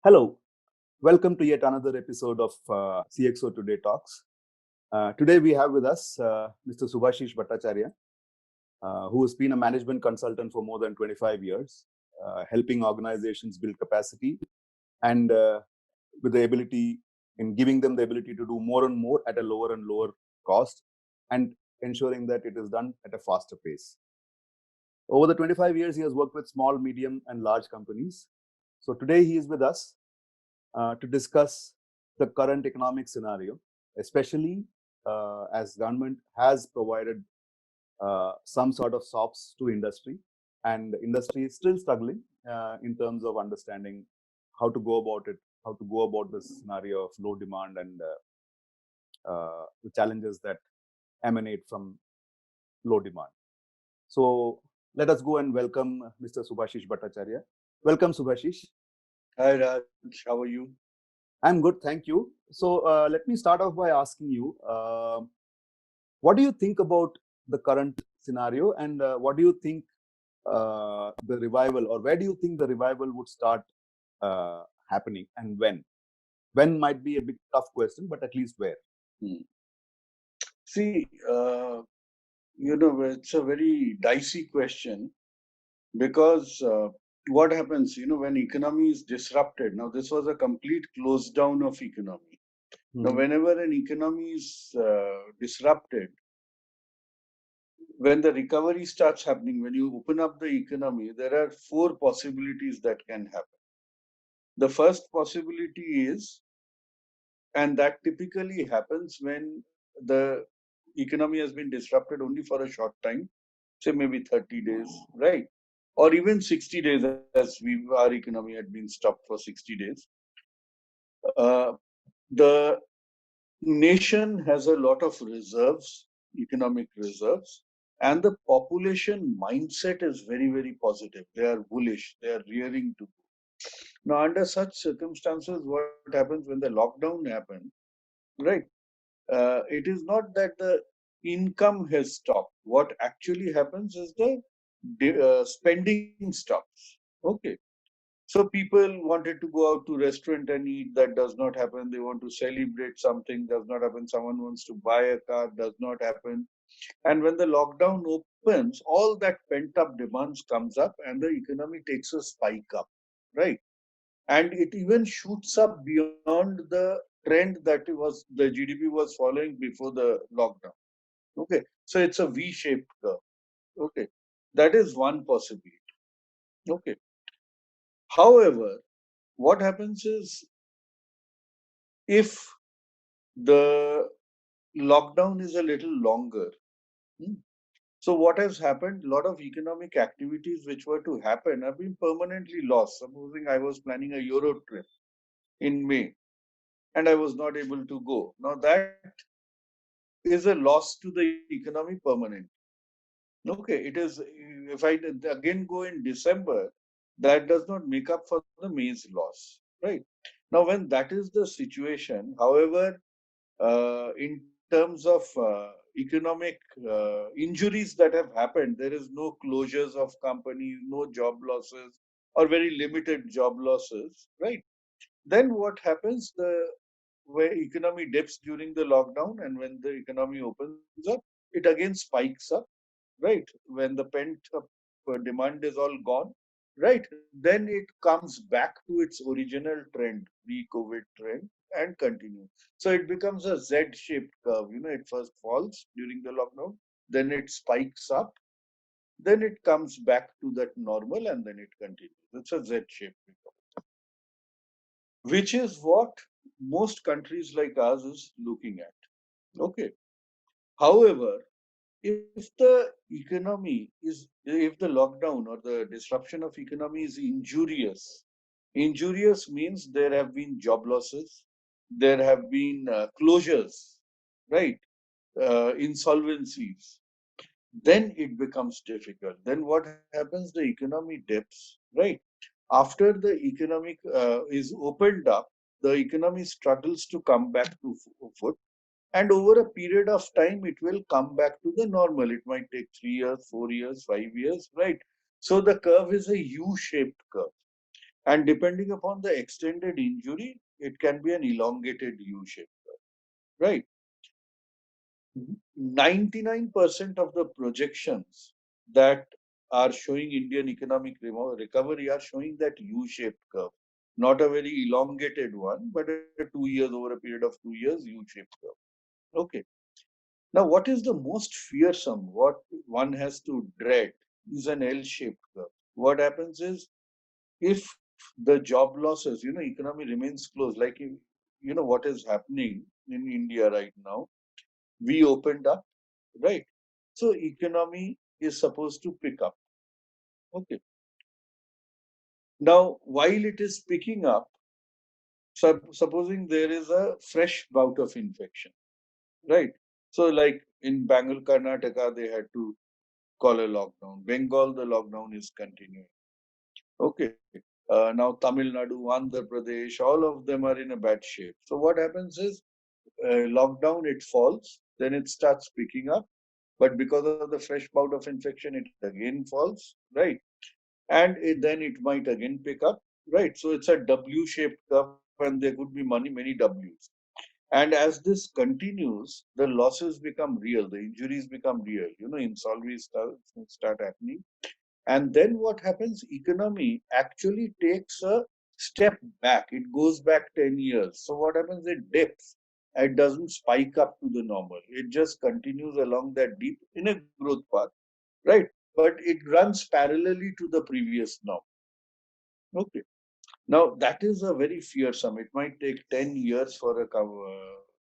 Hello, welcome to yet another episode of CXO Today Talks. Today we have with us Mr. Subhashish Bhattacharya, who has been a management consultant for more than 25 years, helping organizations build capacity and with the ability in giving them the ability to do more and more at a lower and lower cost and ensuring that it is done at a faster pace. Over the 25 years, he has worked with small, medium, and large companies. So today he is with us to discuss the current economic scenario, especially as government has provided some sort of SOPs to industry, and the industry is still struggling in terms of understanding how to go about it, how to go about this scenario of low demand and the challenges that emanate from low demand. So let us go and welcome Mr. Subhashish Bhattacharya. Welcome, Subhashish. Hi Raj, how are you? I'm good, thank you. So let me start off by asking you, what do you think about the current scenario, and what do you think the revival, or where do you think the revival would start happening, and when? When might be a bit tough question, but at least where? See, it's a very dicey question because what happens, when economy is disrupted. Now, this was a complete close down of economy. Now, whenever an economy is disrupted, when the recovery starts happening, when you open up the economy, there are four possibilities that can happen. The first possibility is, and that typically happens when the economy has been disrupted only for a short time, say maybe 30 days, right? Or even 60 days, as our economy had been stopped for 60 days. The nation has a lot of reserves, economic reserves, and the population mindset is very, very positive. They are bullish, they are rearing to go. Now, under such circumstances, what happens when the lockdown happens, right? It is not that the income has stopped. What actually happens is the spending stops. Okay. So people wanted to go out to restaurant and eat. That does not happen. They want to celebrate something. Does not happen. Someone wants to buy a car. Does not happen. And when the lockdown opens, all that pent up demands comes up, and the economy takes a spike up, right? And it even shoots up beyond the trend that it was the GDP was following before the lockdown. Okay, so it's a V-shaped curve. Okay, that is one possibility. Okay, however, what happens is if the lockdown is a little longer, hmm, so what has happened? A lot of economic activities which were to happen have been permanently lost. Supposing I was planning a Euro trip in May and I was not able to go. Now that is a loss to the economy permanent. Okay, it is, if I again go in December, that does not make up for the May's loss, right? Now, when that is the situation, however, in terms of economic injuries that have happened, there is no closures of companies, no job losses, or very limited job losses, right? Then what happens? The where economy dips during the lockdown, and when the economy opens up, it again spikes up, right? When the pent up demand is all gone, right? Then it comes back to its original trend, pre-COVID trend, and continue. So it becomes a Z-shaped curve. It first falls during the lockdown, then it spikes up, then it comes back to that normal, and then it continues. It's a Z-shaped recovery, which is what most countries like ours is looking at. Okay. However, if the economy is, if the lockdown or the disruption of economy is injurious means there have been job losses, there have been closures, right? Insolvencies, then it becomes difficult. Then what happens? The economy dips, right? After the economic is opened up, the economy struggles to come back to foot, and over a period of time it will come back to the normal. It might take 3 years, 4 years, 5 years, right? So the curve is a U-shaped curve. And depending upon the extended injury, it can be an elongated U-shaped curve, right? 99% of the projections that are showing Indian economic recovery are showing that U-shaped curve, not a very elongated one, but a 2 years, over a period of 2 years, U-shaped curve. Okay. Now, what is the most fearsome, what one has to dread, is an L-shaped curve. What happens is, if the job losses, economy remains closed, like what is happening in India right now, we opened up, right? So economy is supposed to pick up. Okay. Now, while it is picking up, supposing there is a fresh bout of infection, right? So, like in Bangalore, Karnataka, they had to call a lockdown. Bengal, the lockdown is continuing. Okay. Now, Tamil Nadu, Andhra Pradesh, all of them are in a bad shape. So, what happens is, lockdown, it falls, then it starts picking up. But because of the fresh bout of infection, it again falls, right? And then it might again pick up, right? So it's a W-shaped curve, and there could be many Ws. And as this continues, the losses become real, the injuries become real, insolvencies start happening. And then what happens? Economy actually takes a step back. It goes back 10 years. So what happens? It dips. It doesn't spike up to the normal. It just continues along that deep in a growth path, right? But it runs parallelly to the previous norm. Okay. Now that is a very fearsome. It might take 10 years for a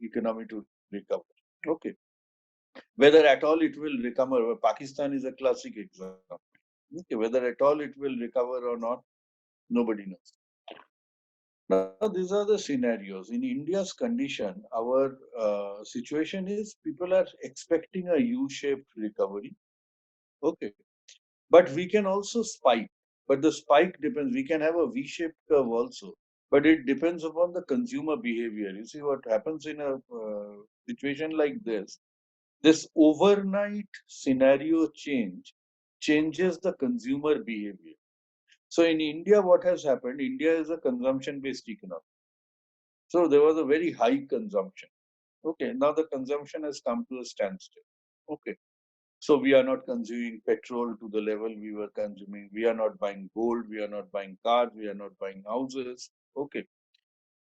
economy to recover. Okay. Whether at all it will recover, Pakistan is a classic example. Okay. Whether at all it will recover or not, nobody knows. Now, these are the scenarios. In India's condition, our situation is people are expecting a U-shaped recovery. Okay. But we can also spike. But the spike depends. We can have a V-shaped curve also. But it depends upon the consumer behavior. You see what happens in a situation like this overnight scenario changes the consumer behavior. So in India, what has happened? India is a consumption-based economy. So there was a very high consumption. Okay, now the consumption has come to a standstill. Okay, so we are not consuming petrol to the level we were consuming. We are not buying gold. We are not buying cars. We are not buying houses. Okay.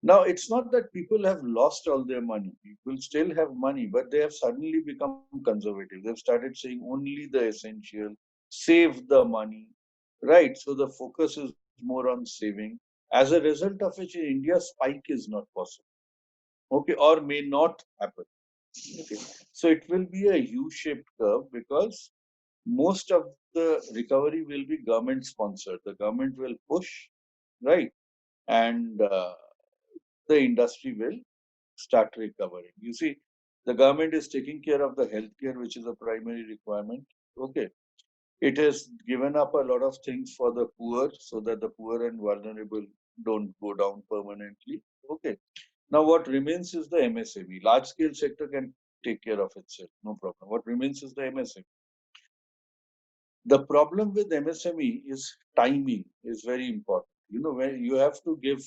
Now it's not that people have lost all their money. People still have money, but they have suddenly become conservative. They've started saying only the essential, save the money, right? So the focus is more on saving. As a result of which, in India, spike is not possible. Okay, or may not happen. Okay, so it will be a U-shaped curve because most of the recovery will be government sponsored. The government will push, right, and the industry will start recovering. You see, the government is taking care of the healthcare, which is a primary requirement. Okay, it has given up a lot of things for the poor so that the poor and vulnerable don't go down permanently. Okay. Now, what remains is the MSME. Large scale sector can take care of itself, no problem. What remains is the MSME. The problem with MSME is timing is very important. When you have to give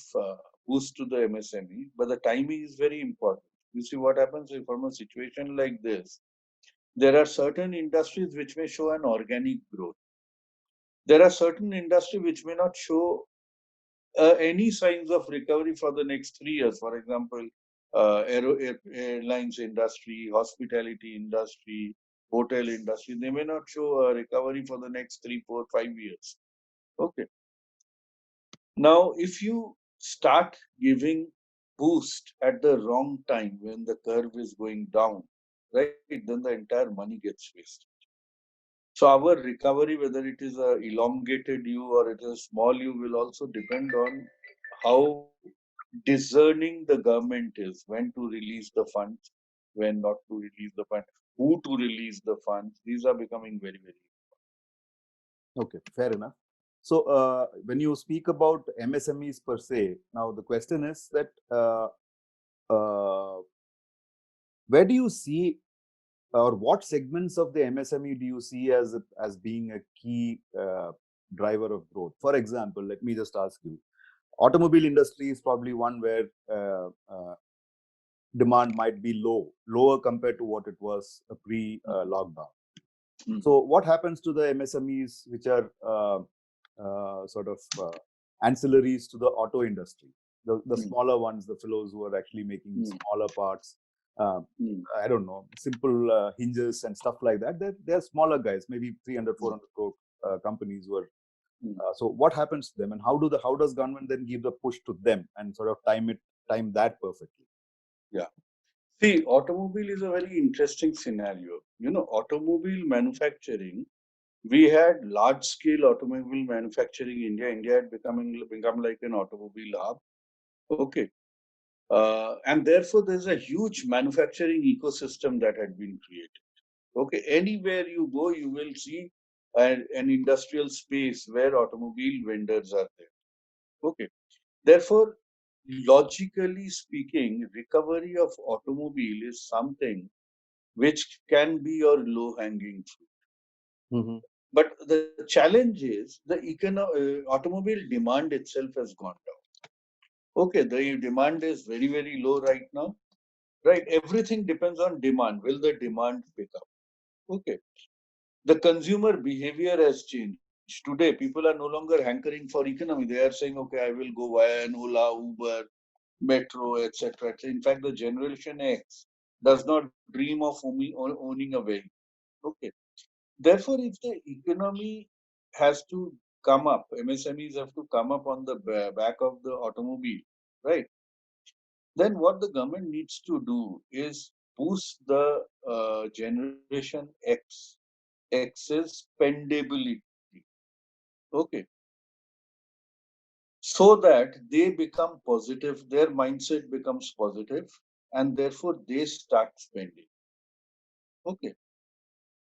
boost to the MSME, but the timing is very important. You see what happens from a situation like this. There are certain industries which may show an organic growth. There are certain industries which may not show any signs of recovery for the next 3 years. For example, airlines industry, hospitality industry, hotel industry, they may not show a recovery for the next 3, 4, 5 years. Okay. Now, if you start giving boost at the wrong time when the curve is going down, right, then the entire money gets wasted. So our recovery, whether it is a elongated U or it is a small U, will also depend on how discerning the government is, when to release the funds, when not to release the funds, who to release the funds. These are becoming very, very Okay, fair enough. So when you speak about MSMEs per se, now the question is that where do you see, or what segments of the MSME do you see as being a key driver of growth. For example, let me just ask you, automobile industry is probably one where demand might be lower compared to what it was pre-lockdown. So what happens to the MSMEs, which are sort of ancillaries to the auto industry? The smaller ones, the fellows who are actually making smaller parts, I don't know, simple hinges and stuff like that. They're smaller guys, maybe 300, 400 crore companies who are. So what happens to them, and how does government then give the push to them and sort of time that perfectly? Yeah. See, automobile is a very interesting scenario. Automobile manufacturing, we had large scale automobile manufacturing in India. India had become like an automobile hub. Okay. And therefore, there's a huge manufacturing ecosystem that had been created. Okay. Anywhere you go, you will see an industrial space where automobile vendors are there. Okay. Therefore, logically speaking, recovery of automobile is something which can be your low-hanging fruit. But the challenge is the automobile demand itself has gone down. Okay, the demand is very, very low right now. Right, everything depends on demand. Will the demand pick up? Okay, the consumer behavior has changed. Today, people are no longer hankering for economy. They are saying, okay, I will go via an Ola, Uber, Metro, etc. In fact, the Generation X does not dream of owning a vehicle. Okay. Therefore, if the economy has to come up, MSMEs have to come up on the back of the automobile, right? Then what the government needs to do is boost the Generation X's spendability. Okay. So that they become positive, their mindset becomes positive, and therefore they start spending. Okay.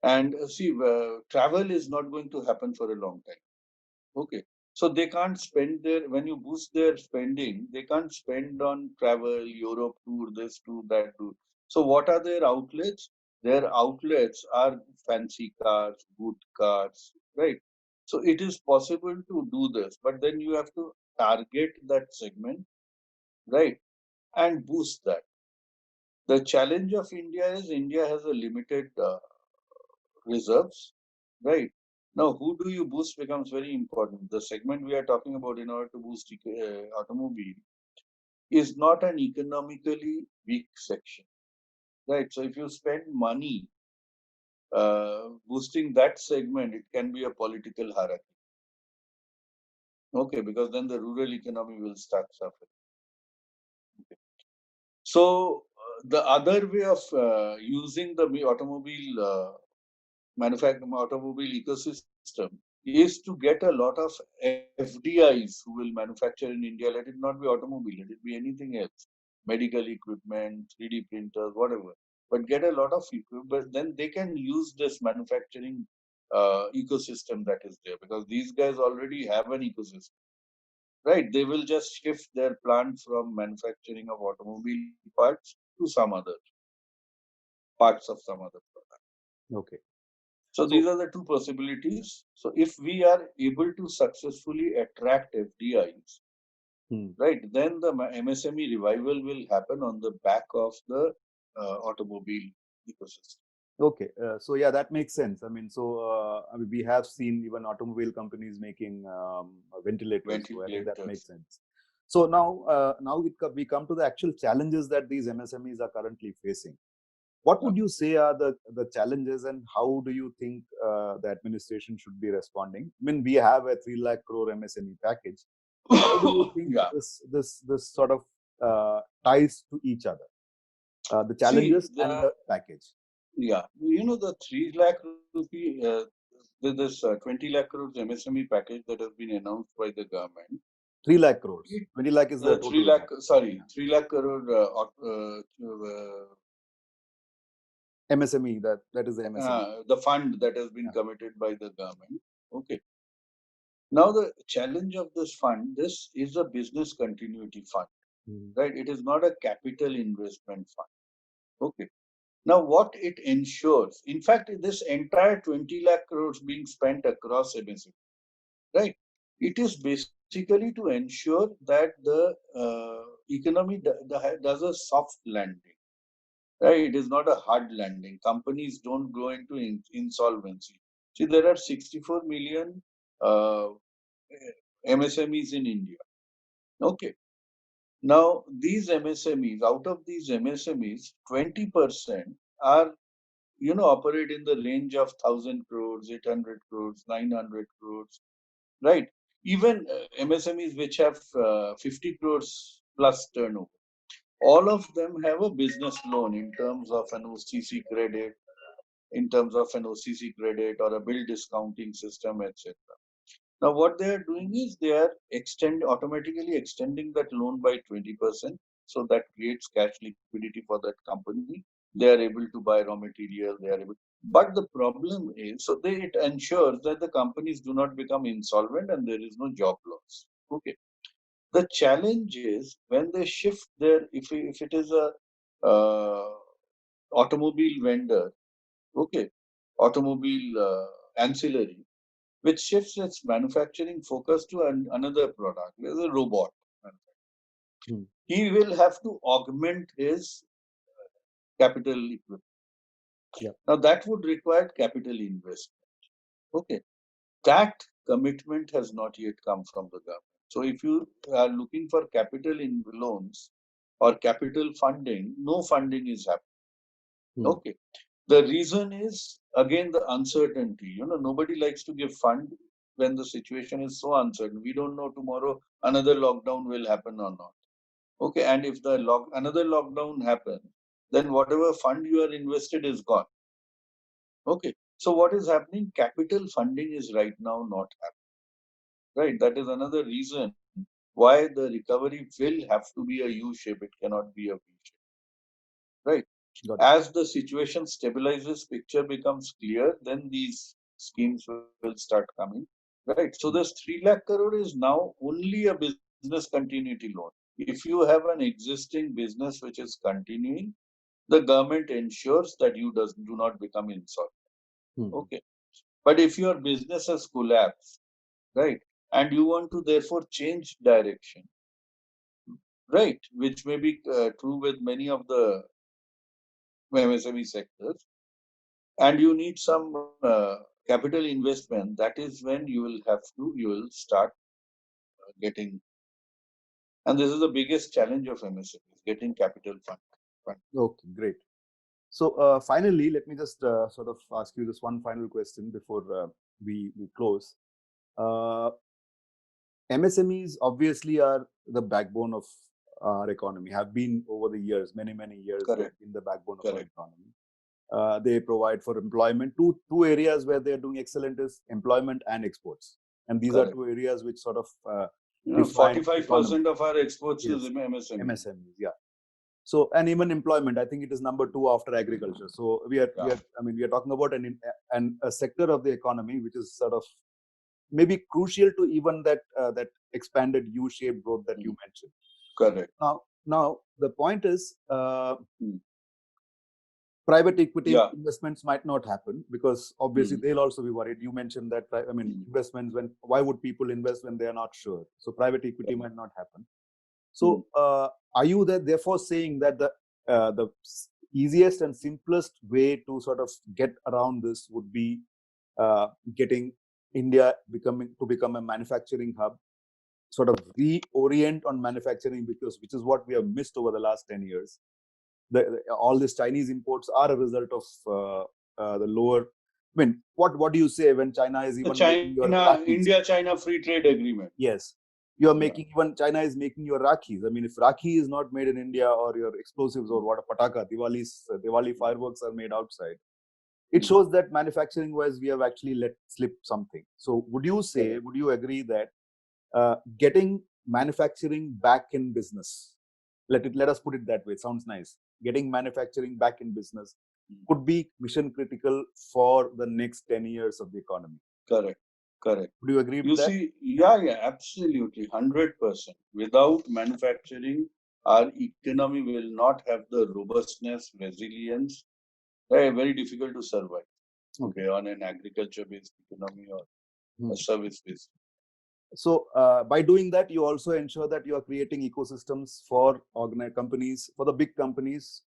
And see, travel is not going to happen for a long time. Okay. So they can't spend when you boost their spending, they can't spend on travel, Europe tour, this tour, that tour. So what are their outlets? Their outlets are fancy cars, good cars, right? So it is possible to do this, but then you have to target that segment, right? And boost that. The challenge of India is India has a limited reserves, right? Now, who do you boost becomes very important. The segment we are talking about in order to boost automobile is not an economically weak section, right? So if you spend money boosting that segment, it can be a political hierarchy. Okay, because then the rural economy will start suffering. Okay. So the other way of using the automobile ecosystem is to get a lot of FDIs who will manufacture in India. Let it not be automobile, let it be anything else, medical equipment, 3D printers, whatever. But get a lot of equipment, but then they can use this manufacturing ecosystem that is there, because these guys already have an ecosystem, right? They will just shift their plant from manufacturing of automobile parts to some other parts of some other product. Okay. So these are the two possibilities. So if we are able to successfully attract FDIs, right, then the MSME revival will happen on the back of the automobile ecosystem. Okay, so yeah, that makes sense. I mean, we have seen even automobile companies making ventilators. So I think that makes sense. So now we come to the actual challenges that these MSMEs are currently facing. What would you say are the challenges, and how do you think the administration should be responding? I mean, we have a 3 lakh crore MSME package. How do you think this sort of ties to each other? The challenges and the package. Yeah, the 3 lakh rupee, this 20 lakh crores MSME package that has been announced by the government. 3 lakh crores. 20 lakh is the total. 3 lakh, sorry, 3 lakh crore MSME, that is the MSME. The fund that has been committed by the government. Okay. Now the challenge of this fund, this is a business continuity fund, right? It is not a capital investment fund. Okay. Now what it ensures, in fact, this entire 20 lakh crores being spent across MSME, right? It is basically to ensure that the economy does a soft landing, right? It is not a hard landing. Companies don't go into insolvency. See, there are 64 million uh, MSMEs in India. Okay. Now, these MSMEs, out of these MSMEs, 20% are, operate in the range of 1,000 crores, 800 crores, 900 crores, right? Even MSMEs which have 50 crores plus turnover, all of them have a business loan in terms of an OCC credit, or a bill discounting system, etc. Now, what they are doing is they are automatically extending that loan by 20%. So that creates cash liquidity for that company. They are able to buy raw material. They are able, but the problem is, it ensures that the companies do not become insolvent and there is no job loss. Okay. The challenge is when they shift if it is a uh, automobile vendor, okay, automobile ancillary, which shifts its manufacturing focus to another product, there's a robot. Hmm. He will have to augment his capital equipment. Yeah. Now that would require capital investment. Okay. That commitment has not yet come from the government. So if you are looking for capital in loans or capital funding, no funding is happening. Hmm. Okay. The reason is again the uncertainty. Nobody likes to give fund when the situation is so uncertain. We don't know tomorrow another lockdown will happen or not. Okay, and if another lockdown happens, then whatever fund you are invested is gone. Okay, so what is happening? Capital funding is right now not happening. Right, that is another reason why the recovery will have to be a U shape. It cannot be a V shape. Right. Got it. As the situation stabilizes, picture becomes clear, then these schemes will start coming. Right. So this 3 lakh crore is now only a business continuity loan. If you have an existing business which is continuing, the government ensures that you do not become insolvent. Hmm. Okay. But if your business has collapsed, right, and you want to therefore change direction, right, which may be true with many of the MSME sectors, and you need some capital investment, that is when you will start getting, and this is the biggest challenge of MSMEs, getting capital fund. Okay, great. So finally, let me just sort of ask you this one final question before we close. MSMEs obviously are the backbone of our economy, have been over the years, many years. They've Correct. been the backbone of our Correct. economy. They provide for employment. Two areas where they're doing excellent is employment and exports. And these are Correct. two areas which sort of define 45% of our exports is yes, MSME. MSMEs, yeah. So, and even employment, I think it is number 2 after agriculture. So we are talking about a sector of the economy which is sort of maybe crucial to even that expanded U-shaped growth that you mentioned. Correct. Now the point is, private equity investments might not happen because obviously they'll also be worried. You mentioned that, investments, why would people invest when they are not sure? So private equity might not happen. So are you therefore saying that the easiest and simplest way to sort of get around this would be getting India become a manufacturing hub, sort of reorient on manufacturing, which is what we have missed over the last 10 years. All these Chinese imports are a result of the lower. I mean, what do you say when China is even making your Rakis? India-China free trade agreement. Yes, you are making, even China is making your Rakis. I mean, if Rakhi is not made in India, or your explosives or what, pataka, Diwali fireworks are made outside, it shows that manufacturing wise we have actually let slip something. So would you agree that getting manufacturing back in business, let us put it that way, it sounds nice, getting manufacturing back in business could be mission critical for the next 10 years of the economy? Correct. Would you agree with You that? see, yeah, absolutely, 100%. Without manufacturing, our economy will not have the robustness, resilience. Very difficult to survive. Okay, on an agriculture-based economy or a service-based. So by doing that, you also ensure that you are creating ecosystems for companies, for the big companies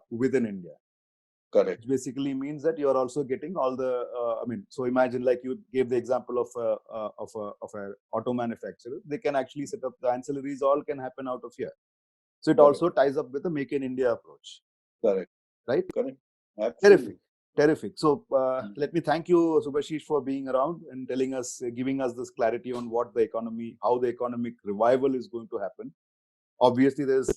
within India. Correct. Which basically means that you are also getting all the. So imagine like you gave the example of a auto manufacturer. They can actually set up the ancillaries. All can happen out of here. So it Correct. also ties up with the Make in India approach. Correct. Right. Correct. Absolutely. Terrific. So let me thank you, Subhashish, for being around and telling us, giving us this clarity on what the economy, how the economic revival is going to happen. Obviously, there's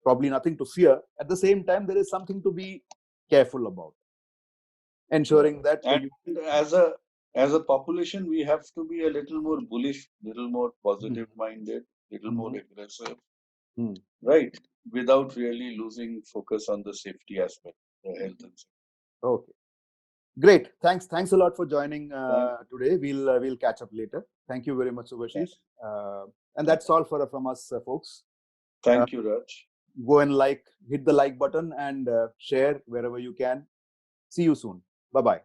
probably nothing to fear. At the same time, there is something to be careful about, ensuring that and as a population, we have to be a little more bullish, little more positive minded, little more aggressive, right? Without really losing focus on the safety aspect, the health and safety. Okay, great. Thanks a lot for joining today. We'll catch up later. Thank you very much, Subhashish. And that's all from us, folks. Thank you, Raj. Go and hit the like button and share wherever you can. See you soon. Bye-bye.